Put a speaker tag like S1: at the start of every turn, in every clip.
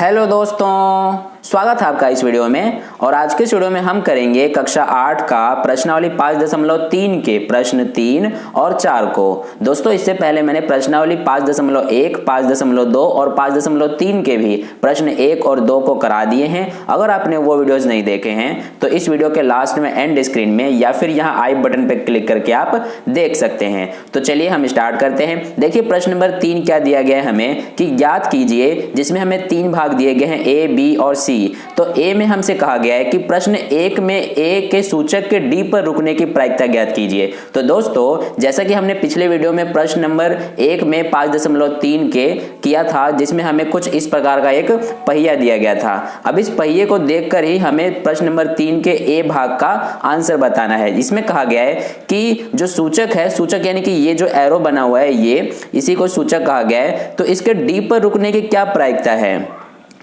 S1: Hello दोस्तों, स्वागत है आपका इस वीडियो में। और आज के इस वीडियो में हम करेंगे कक्षा 8 का प्रश्नावली 5.3 के प्रश्न 3 और 4 को। दोस्तों इससे पहले मैंने प्रश्नावली 5.1, 5.2 और 5.3 के भी प्रश्न 1 और 2 को करा दिए हैं। अगर आपने वो वीडियोस नहीं देखे हैं तो इस वीडियो के लास्ट में एंड स्क्रीन में या फिर यहाँ आई बटन पर क्लिक करके आप देख सकते हैं। तो चलिए हम स्टार्ट करते हैं। देखिए प्रश्न नंबर 3 क्या दिया गया है हमें कि ज्ञात कीजिए, जिसमें हमें 3 भाग दिए गए हैं ए, बी और सी। तो ए में हमसे कहा गया है कि प्रश्न 1 में ए के सूचक के डी पर रुकने की प्रायिकता ज्ञात कीजिए। तो दोस्तों जैसा कि हमने पिछले वीडियो में प्रश्न नंबर 1 में 5.3 के किया था, जिसमें हमें कुछ इस प्रकार का एक पहिया दिया गया था। अब इस पहिए को देखकर ही हमें प्रश्न नंबर 3 के ए भाग का आंसर बताना है। इसमें कहा गया है कि जो सूचक है, सूचक यानी कि ये जो एरो बना हुआ है ये, इसी को सूचक कहा गया है। तो इसके डी पर रुकने की क्या प्रायिकता है?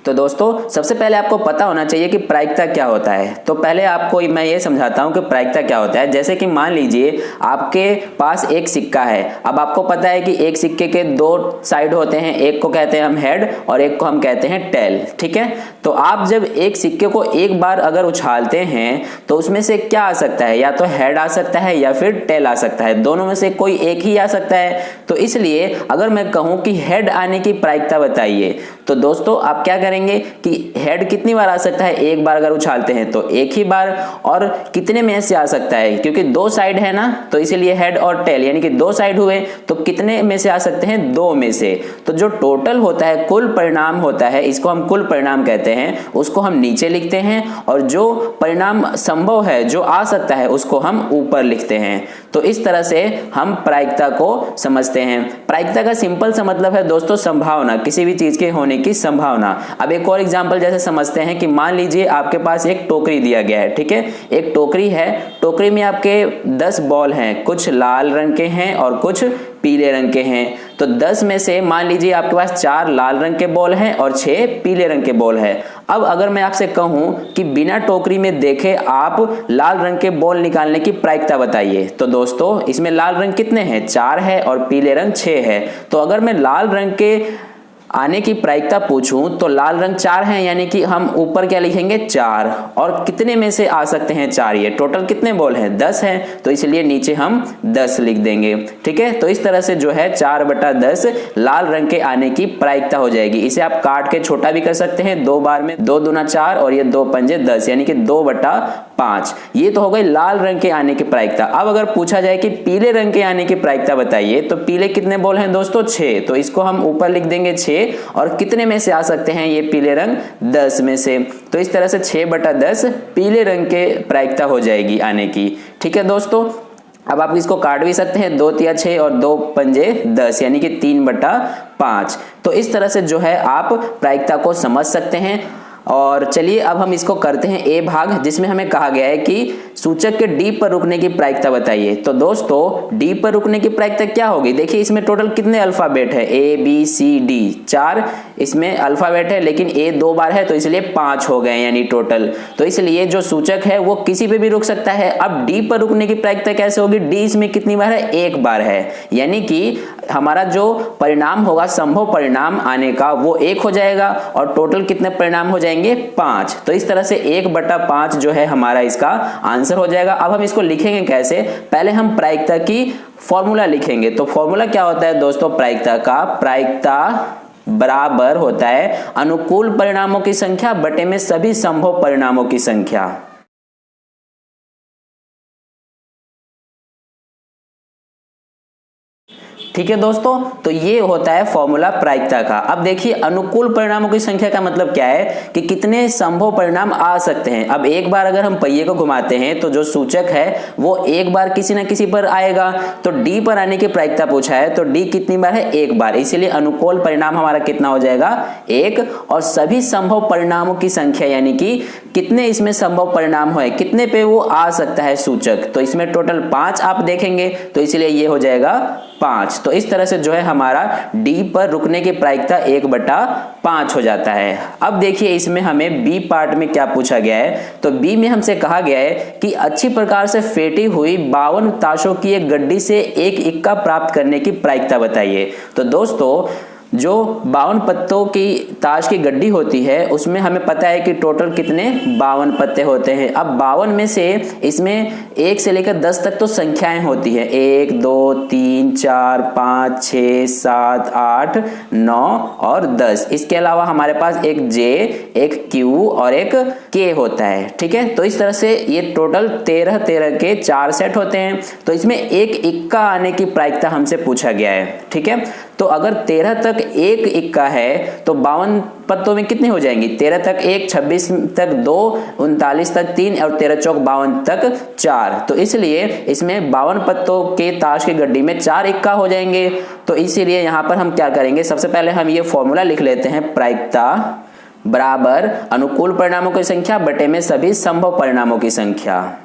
S1: तो दोस्तों सबसे पहले आपको पता होना चाहिए कि प्रायिकता क्या होता है। तो पहले आपको मैं ये समझाता हूं कि प्रायिकता क्या होता है। जैसे कि मान लीजिए आपके पास एक सिक्का है। अब आपको पता है कि एक सिक्के के 2 साइड होते हैं, एक को कहते हैं हम हेड और एक को हम कहते हैं टेल। ठीक है, तो आप जब एक सिक्के को एक बार अगर उछालते हैं तो उसमें से क्या आ सकता है? या तो हेड आ सकता है या फिर टेल आ सकता है। दोनों में से कोई एक ही आ सकता है। तो इसलिए अगर मैं कहूं कि हेड आने की प्रायिकता बताइए, तो दोस्तों आप क्या करेंगे कि हेड कितनी बार आ सकता है? एक बार अगर उछालते हैं तो एक ही बार। और कितने में से आ सकता है? क्योंकि 2 साइड है ना, तो इसीलिए हेड और टेल यानी कि 2 साइड हुए, तो कितने में से आ सकते हैं? 2 में से। तो जो टोटल होता है, कुल परिणाम होता है, इसको हम कुल परिणाम कहते हैं, उसको हम नीचे लिखते हैं। और जो परिणाम संभव है, जो आ सकता है, उसको हम ऊपर लिखते हैं। तो इस तरह से हम प्रायिकता को समझते हैं। प्रायिकता का सिंपल सा मतलब है दोस्तों संभावना, किसी भी चीज के होने की संभावना। अब एक और एग्जांपल जैसे समझते हैं कि मान लीजिए आपके पास एक टोकरी दिया गया है। ठीक है, एक टोकरी है, टोकरी में आपके 10 बॉल हैं, कुछ लाल रंग के हैं और कुछ पीले रंग के हैं। तो 10 में से मान लीजिए आपके पास 4 लाल रंग के बॉल हैं और 6 पीले रंग के बॉल हैं। अब अगर मैं आपसे कहूं कि बिना टोकरी में देखे आप लाल रंग के बॉल निकालने की प्रायिकता बताइए, तो दोस्तों इसमें लाल रंग कितने हैं? 4 है और पीले रंग 6 है। तो अगर मैं लाल रंग के आने की प्रायिकता पूछूं तो लाल रंग 4 है, यानी कि हम ऊपर क्या लिखेंगे? 4। और कितने में से आ सकते हैं? 4। ये टोटल कितने बॉल हैं? 10 है, तो इसलिए नीचे हम 10 लिख देंगे। ठीक है, तो इस तरह से जो है 4/10 लाल रंग के आने की प्रायिकता हो जाएगी। इसे आप काट के छोटा भी कर सकते हैं 2 बार में, 2 दूना 4 और ये 2 पंजे 10 यानी कि 2/5। ये तो हो गई लाल रंग के आने की प्रायिकता। अब अगर पूछा जाए कि पीले रंग के आने की प्रायिकता बताइए, तो पीले कितने बॉल हैं दोस्तों? 6। तो इसको हम ऊपर लिख देंगे 6। और कितने में से आ सकते हैं ये पीले रंग? 10 में से। तो इस तरह से 6/10 पीले रंग के प्रायिकता हो जाएगी आने की। ठीक है दोस्तों, अब आप इसको काट भी सकते हैं, 2 तिया 6 और 2 पंजे 10 यानी कि 3/5। तो इस तरह से जो है आप प्रायिकता को समझ सकते हैं। और चलिए अब हम इसको करते हैं ए भाग, जिसमें हमें कहा गया है कि सूचक के डी पर रुकने की प्रायिकता बताइए। तो दोस्तों डी पर रुकने की प्रायिकता क्या होगी? देखिए इसमें टोटल कितने अल्फाबेट है? ए बी सी डी, 4 इसमें अल्फाबेट है, लेकिन ए 2 बार है तो इसलिए 5 हो गए यानी टोटल। तो इसलिए जो सूचक है वो किसी पे भी रुक सकता है। अब डी पर रुकने की प्रायिकता कैसे होगी? डी इसमें कितनी बार है? 1 बार है, यानी कि हमारा जो परिणाम होगा, संभव परिणाम आने का, वो 1 हो जाएगा। और टोटल कितने परिणाम हो जाएंगे? 5। तो इस तरह से 1/5 जो है हमारा इसका आंसर हो जाएगा। अब हम इसको लिखेंगे कैसे? पहले हम प्रायिकता की फॉर्मूला लिखेंगे। तो फॉर्मूला क्या होता है दोस्तों प्रायिकता का? प्रायिकता बराबर होता है अनुकूल परिणामों की संख्या बटे में सभी संभव परिणामों की संख्या। ठीक है दोस्तों, तो ये होता है फॉर्मूला प्रायिकता का। अब देखिए अनुकूल परिणामों की संख्या का मतलब क्या है कि कितने संभव परिणाम आ सकते हैं। अब एक बार अगर हम पहिए को घुमाते हैं तो जो सूचक है वो एक बार किसी ना किसी पर आएगा। तो डी पर आने की प्रायिकता पूछा है, तो डी कितनी बार है? 1 बार। इसीलिए अनुकूल परिणाम हमारा कितना हो जाएगा? 1। और सभी संभव परिणामों की संख्या यानी कि कितने इसमें संभव परिणाम है, कितने पे वो आ सकता है सूचक, तो इसमें टोटल 5 आप देखेंगे, तो इसलिए ये हो जाएगा 5। तो इस तरह से जो है हमारा डी पर रुकने की प्रायिकता 1/5 हो जाता है। अब देखिए इसमें हमें बी पार्ट में क्या पूछा गया है। तो बी में हमसे कहा गया है कि अच्छी प्रकार से फेंटी हुई 52 ताशों की एक गड्डी से एक इक्का प्राप्त करने की प्रायिकता बताइए। तो दोस्तों जो 52 पत्तों की ताश की गड्डी होती है उसमें हमें पता है कि टोटल कितने 52 पत्ते होते हैं। अब 52 में से इसमें 1 से लेकर 10 तक तो संख्याएं होती है, 1 2 3 4 5 6 7 8 9 और 10। इसके अलावा हमारे पास एक जे, एक क्यू और एक के होता है। ठीक है, तो इस तरह से ये टोटल 13 के 4 सेट होते हैं। तो इसमें एक इक्का आने की प्रायिकता हमसे पूछा गया है। ठीक है, तो अगर 13 तक एक इक्का है तो 52 पत्तों में कितने हो जाएंगी, 13 तक 1, 26 तक 2, 39 तक 3 और 13 चौक 52 तक 4। तो इसलिए इसमें 52 पत्तों के ताश की गड्डी में 4 इक्का हो जाएंगे। तो इसीलिए यहां पर हम क्या करेंगे, सबसे पहले हम ये फॉर्मूला लिख लेते हैं, प्रायिकता बराबर अनुकूल परिणामों की संख्या बटे में सभी संभव परिणामों की संख्या।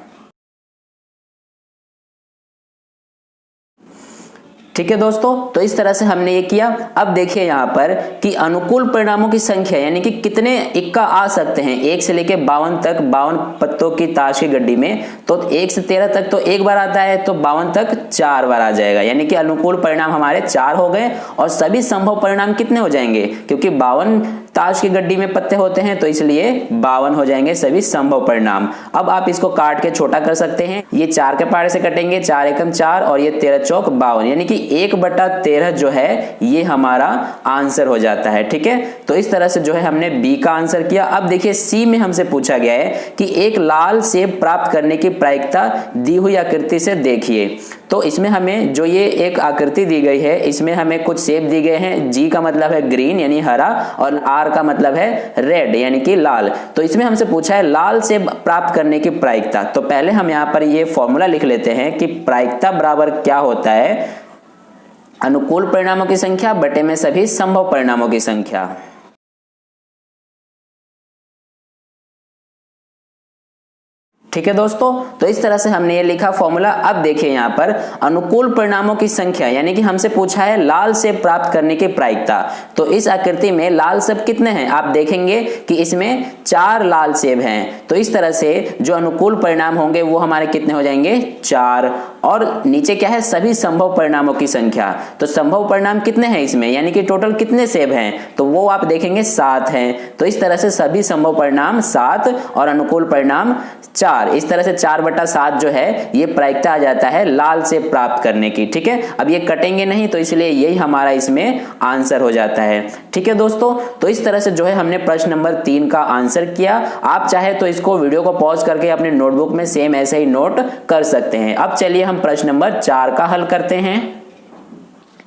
S1: ठीक है दोस्तों, तो इस तरह से हमने ये किया। अब देखिए यहाँ पर कि अनुकूल परिणामों की संख्या यानी कि कितने इक्का आ सकते हैं 1 से लेके 52 तक 52 पत्तों की ताश की गड्डी में। तो 1 से 13 तक तो एक बार आता है, तो 52 तक 4 बार आ जाएगा, यानी कि अनुकूल परिणाम हमारे 4 हो गए। और सभी संभव परिणाम कितने हो जाएंगे, क्योंकि 52 ताश की गड्डी में पत्ते होते हैं तो इसलिए 52 हो जाएंगे सभी संभव परिणाम। अब आप इसको काट के छोटा कर सकते हैं, ये 4 के पहाड़े से कटेंगे, 4 एकम 4 और ये 13 चौक 52, यानी कि 1/13 जो है ये हमारा आंसर हो जाता है। ठीक है, तो इस तरह से जो है हमने बी का आंसर किया। अब देखिए सी में हमसे पूछा गया है कि एक लाल सेब प्राप्त करने की प्रायिकता दी हुई आकृति से देखिए। तो इसमें हमें जो ये एक आकृति दी गई है इसमें हमें कुछ सेब दिए गए हैं, जी का मतलब है ग्रीन यानी हरा और आर का मतलब है रेड यानी कि लाल। तो इसमें हमसे पूछा है लाल सेब प्राप्त करने की प्रायिकता। तो पहले हम यहाँ पर ये फॉर्मूला लिख लेते हैं कि प्रायिकता बराबर क्या होता है, अनुकूल परिणामों की संख्या बटे में सभी संभव परिणामों की संख्या। ठीक है दोस्तों, तो इस तरह से हमने ये लिखा फॉर्मूला। अब देखिए यहाँ पर अनुकूल परिणामों की संख्या यानी कि हमसे पूछा है लाल सेब प्राप्त करने की प्रायिकता। तो इस आकृति में लाल सेब कितने हैं, आप देखेंगे कि इसमें 4 लाल सेब हैं। तो इस तरह से जो अनुकूल परिणाम होंगे वो हमारे कितने हो जाएंगे, 4। और नीचे क्या है, सभी संभव परिणामों की संख्या। तो संभव परिणाम कितने हैं इसमें, यानी कि टोटल कितने सेब हैं, तो वो आप देखेंगे 7 हैं। तो इस तरह से सभी संभव परिणाम 7 और अनुकूल परिणाम 4। इस तरह से 4/7 जो है ये प्रायिकता आ जाता है लाल सेब प्राप्त करने की। ठीक है, अब ये कटेंगे नहीं तो इसलिए यही हमारा इसमें आंसर हो जाता है। ठीक है दोस्तों, तो इस तरह से जो है हमने प्रश्न नंबर 3 का आंसर किया। आप चाहे तो इसको वीडियो को पॉज करके अपने नोटबुक में सेम ऐसे ही नोट कर सकते हैं। अब चलिए हम प्रश्न नंबर 4 का हल करते हैं।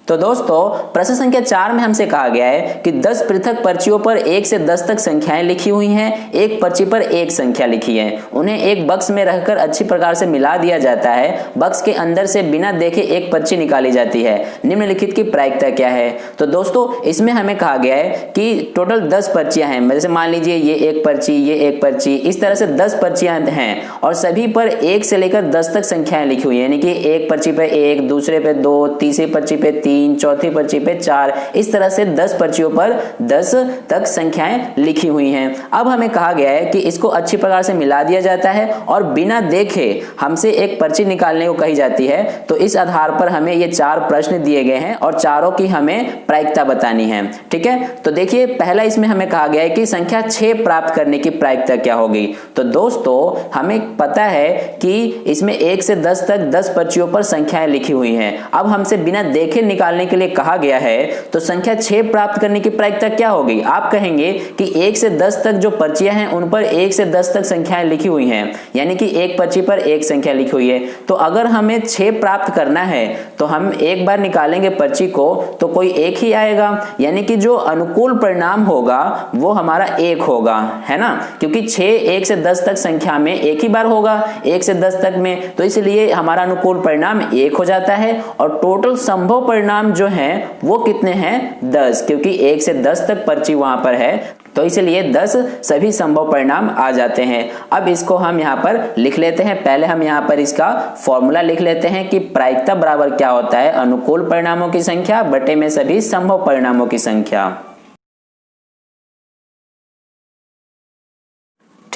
S1: तो दोस्तों प्रश्न संख्या 4 में हमसे कहा गया है कि 10 पृथक पर्चियों पर 1 से 10 तक संख्याएं लिखी हुई हैं, एक पर्ची पर एक संख्या लिखी है। उन्हें एक बक्स में रखकर अच्छी प्रकार से मिला दिया जाता है। बक्स के अंदर से बिना देखे एक पर्ची निकाली जाती है। निम्नलिखित की प्रायिकता क्या है। तो दोस्तों इसमें हमें कहा गया है कि टोटल 10 पर्चियां हैं। जैसे मान लीजिए ये एक पर्ची, ये एक पर्ची, इस तरह से 10 पर्चियां हैं और सभी पर 1 से लेकर 10 तक संख्याएं लिखी हुई है, यानी कि एक पर्ची पे 1, दूसरे पे 2, तीसरी पर्ची पे 3, चौथी पर्ची पे 4, इस तरह से 10 पर्चियों पर 10 तक संख्याएं लिखी हुई हैं। अब हमें कहा गया है कि इसको अच्छी प्रकार से मिला दिया जाता है और बिना देखे हमसे एक पर्ची निकालने को कही जाती है। तो इस आधार पर हमें ये 4 प्रश्न दिए गए हैं और चारों की हमें प्रायिकता बतानी है। ठीक है, तो देखिए पहला इसमें हमें कहा गया है कि संख्या 6 प्राप्त करने की प्रायिकता क्या होगी। तो दोस्तों हमें पता है कि इसमें 1 से 10 तक 10 पर्चियों पर संख्याएं लिखी हुई हैं। अब हमसे बिना देखे निकालने के लिए कहा गया है, तो संख्या 6 प्राप्त करने की प्रायिकता क्या होगी। आप कहेंगे कि 1 से 10 तक जो पर्चियां हैं उन पर 1 से 10 तक संख्याएं लिखी हुई हैं, यानी कि एक पर्ची पर एक संख्या लिखी हुई है। तो अगर हमें 6 प्राप्त करना है तो हम एक बार निकालेंगे पर्ची को तो कोई एक ही आएगा, यानी कि जो अनुकूल परिणाम होगा वो हमारा 1 होगा, है ना, क्योंकि 6 1 से 10 तक संख्या में एक ही बार होगा 1 से 10 तक में। तो इसलिए हमारा अनुकूल परिणाम 1 हो जाता है और टोटल संभव परिणाम जो हैं वो कितने हैं, 10, क्योंकि 1 से 10 तक पर्ची वहां पर है तो इसलिए 10 सभी संभव परिणाम आ जाते हैं। अब इसको हम यहाँ पर लिख लेते हैं। पहले हम यहाँ पर इसका फॉर्मूला लिख लेते हैं कि प्रायिकता बराबर क्या होता है, अनुकूल परिणामों की संख्या बटे में सभी संभव परिणामों की संख्या।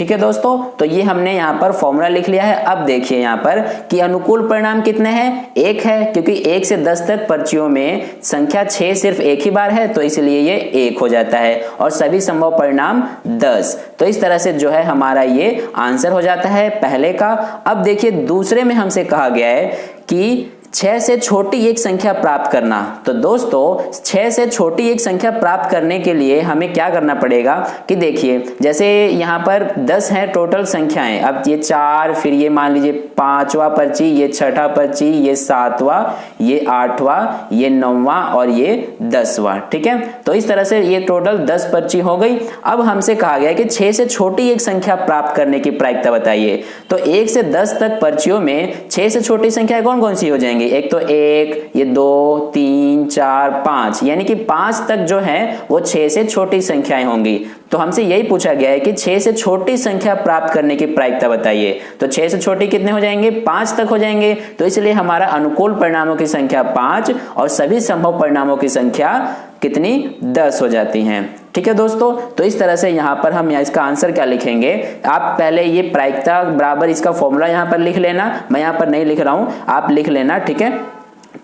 S1: ठीक है दोस्तों, तो ये हमने यहाँ पर फॉर्मूला लिख लिया है। अब देखिए यहाँ पर कि अनुकूल परिणाम कितने हैं, 1 है, क्योंकि 1 से 10 तक पर्चियों में संख्या 6 सिर्फ एक ही बार है, तो इसलिए ये 1 हो जाता है। और सभी संभव परिणाम 10। तो इस तरह से जो है हमारा ये आंसर हो जाता है पहले का। अब देखिए दूसरे में हमसे कहा गया है कि 6 से छोटी एक संख्या प्राप्त करना। तो दोस्तों 6 से छोटी एक संख्या प्राप्त करने के लिए हमें क्या करना पड़ेगा कि देखिए जैसे यहाँ पर 10 है टोटल संख्याएं। अब ये 4, फिर ये मान लीजिए 5वां पर्ची, ये 6ठा पर्ची, ये 7वां, ये 8वां, ये 9वां और ये 10वां। ठीक है, तो इस तरह से ये टोटल 10 पर्ची हो गई। अब हमसे कहा गया कि 6 से छोटी एक संख्या प्राप्त करने की प्रायिकता बताइए। तो 1 से 10 तक पर्चियों में 6 से छोटी संख्या कौन कौन सी हो जाएंगी? एक तो 1, ये 2, 3, 4, 5, यानी कि 5 तक जो है वो 6 से छोटी संख्याएं होंगी। तो हमसे यही पूछा गया है कि 6 से छोटी संख्या प्राप्त करने की प्रायिकता बताइए। तो 6 से छोटी कितने हो जाएंगे? 5 तक हो जाएंगे। तो इसलिए हमारा अनुकूल परिणामों की संख्या 5 और सभी संभव परिणामों की संख्या कितनी? 10 हो जाती हैं। ठीक है दोस्तों, तो इस तरह से यहाँ पर हम इसका आंसर क्या लिखेंगे, आप पहले ये प्रायिकता बराबर इसका फॉर्मूला यहाँ पर लिख लेना। मैं यहाँ पर नहीं लिख रहा हूँ, आप लिख लेना। ठीक है,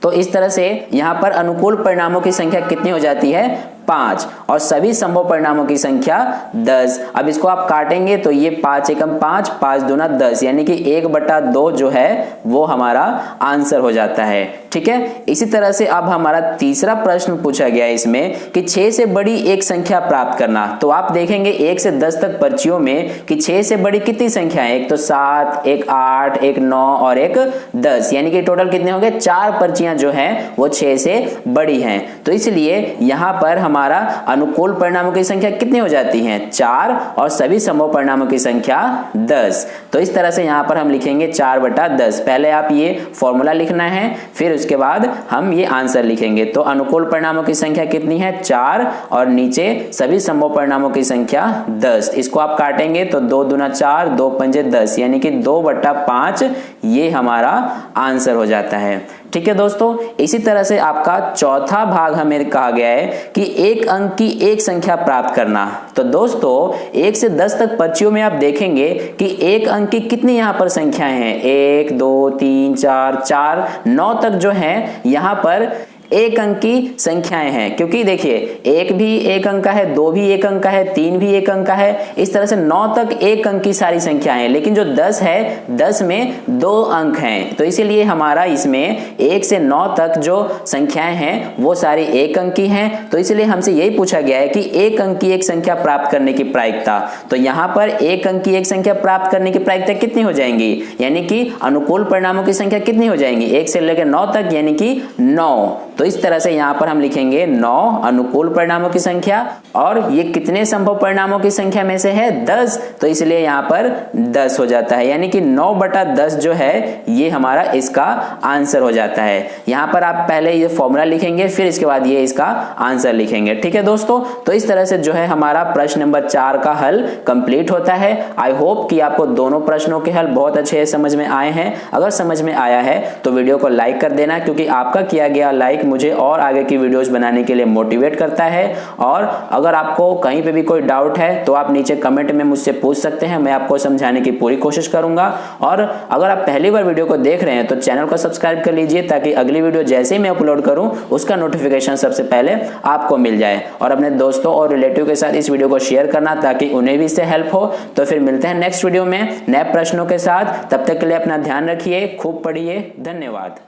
S1: तो इस तरह से यहाँ पर अनुकूल परिणामों की संख्या कितनी हो जाती है? 5 और सभी संभव परिणामों की संख्या 10। अब इसको आप काटेंगे तो ये 5 एकम 5, 5 दूना 10, यानी कि 1/2 जो है वो हमारा आंसर हो जाता है। ठीक है, इसी तरह से अब हमारा तीसरा प्रश्न पूछा गया है इसमें कि 6 से बड़ी एक संख्या प्राप्त करना। तो आप देखेंगे 1 से 10 तक पर्चियों में कि 6 से बड़ी कितनी संख्या है? एक तो 7, एक 8, एक 9 और एक 10, यानी कि टोटल कितने हो गए? 4 पर्चियां जो हैं वो 6 से बड़ी हैं। तो इसलिए यहां पर हमारा अनुकूल परिणामों की संख्या कितनी हो जाती है? 4 और सभी संभव परिणामों की संख्या 10। तो इस तरह से यहां पर हम लिखेंगे 4/10। पहले आप ये फॉर्मूला लिखना है, फिर उसके बाद हम ये आंसर लिखेंगे। तो अनुकूल परिणामों की संख्या कितनी है? 4 और नीचे सभी संभव परिणामों की संख्या 10। इसको आप काटेंगे तो 2 दूना 4, 2 पंजे 10, यानी कि 2/5 ये हमारा आंसर हो जाता है। ठीक है दोस्तों, इसी तरह से आपका चौथा भाग हमें कहा गया है कि एक अंक की एक संख्या प्राप्त करना। तो दोस्तों 1 से 10 तक पर्चियों में आप देखेंगे कि एक अंक की कितनी यहाँ पर संख्याएं हैं? 1, 2, 3, 4, 9 तक जो है यहाँ पर एक अंक की संख्याएं हैं। क्योंकि देखिए 1 भी एक अंक का है, 2 भी एक अंक का है, 3 भी एक अंक का है, इस तरह से 9 तक एक अंक की सारी संख्याएं हैं। लेकिन जो 10 है, 10 में 2 अंक हैं। तो इसीलिए हमारा इसमें 1 से 9 तक जो संख्याएं हैं वो सारी एक अंक की हैं। तो इसलिए हमसे यही पूछा गया है कि एक अंक की एक संख्या प्राप्त करने की प्रायिकता। तो यहाँ पर एक अंक की एक संख्या प्राप्त करने की प्रायिकता कितनी हो जाएंगी? यानी कि अनुकूल परिणामों की संख्या कितनी हो जाएंगी? 1 से लेकर 9 तक, यानी कि 9। तो इस तरह से यहां पर हम लिखेंगे 9 अनुकूल परिणामों की संख्या, और ये कितने संभव परिणामों की संख्या में से है? 10। तो इसलिए यहां पर 10 हो जाता है, यानी कि 9/10 जो है ये हमारा इसका आंसर हो जाता है। यहां पर आप पहले ये फॉर्मूला लिखेंगे, फिर इसके बाद ये इसका आंसर लिखेंगे। ठीक है दोस्तों, तो इस तरह से जो है हमारा प्रश्न नंबर 4 का हल कंप्लीट होता है। आई होप कि आपको दोनों प्रश्नों के हल बहुत अच्छे समझ में आए हैं। अगर समझ में आया है तो वीडियो को लाइक कर देना, क्योंकि आपका किया गया लाइक मुझे और आगे की वीडियोस बनाने के लिए मोटिवेट करता है। और अगर आपको कहीं पे भी कोई डाउट है तो आप नीचे कमेंट में मुझसे पूछ सकते हैं, मैं आपको समझाने की पूरी कोशिश करूंगा। और अगर आप पहली बार वीडियो को देख रहे हैं तो चैनल को सब्सक्राइब कर लीजिए, ताकि अगली वीडियो जैसे ही मैं अपलोड करूं उसका नोटिफिकेशन सबसे पहले आपको मिल जाए। और अपने दोस्तों और रिलेटिव के साथ इस वीडियो को शेयर करना, ताकि उन्हें भी इससे हेल्प हो। तो फिर मिलते हैं नेक्स्ट वीडियो में नए प्रश्नों के साथ। तब तक के लिए अपना ध्यान रखिए, खूब पढ़िए। धन्यवाद।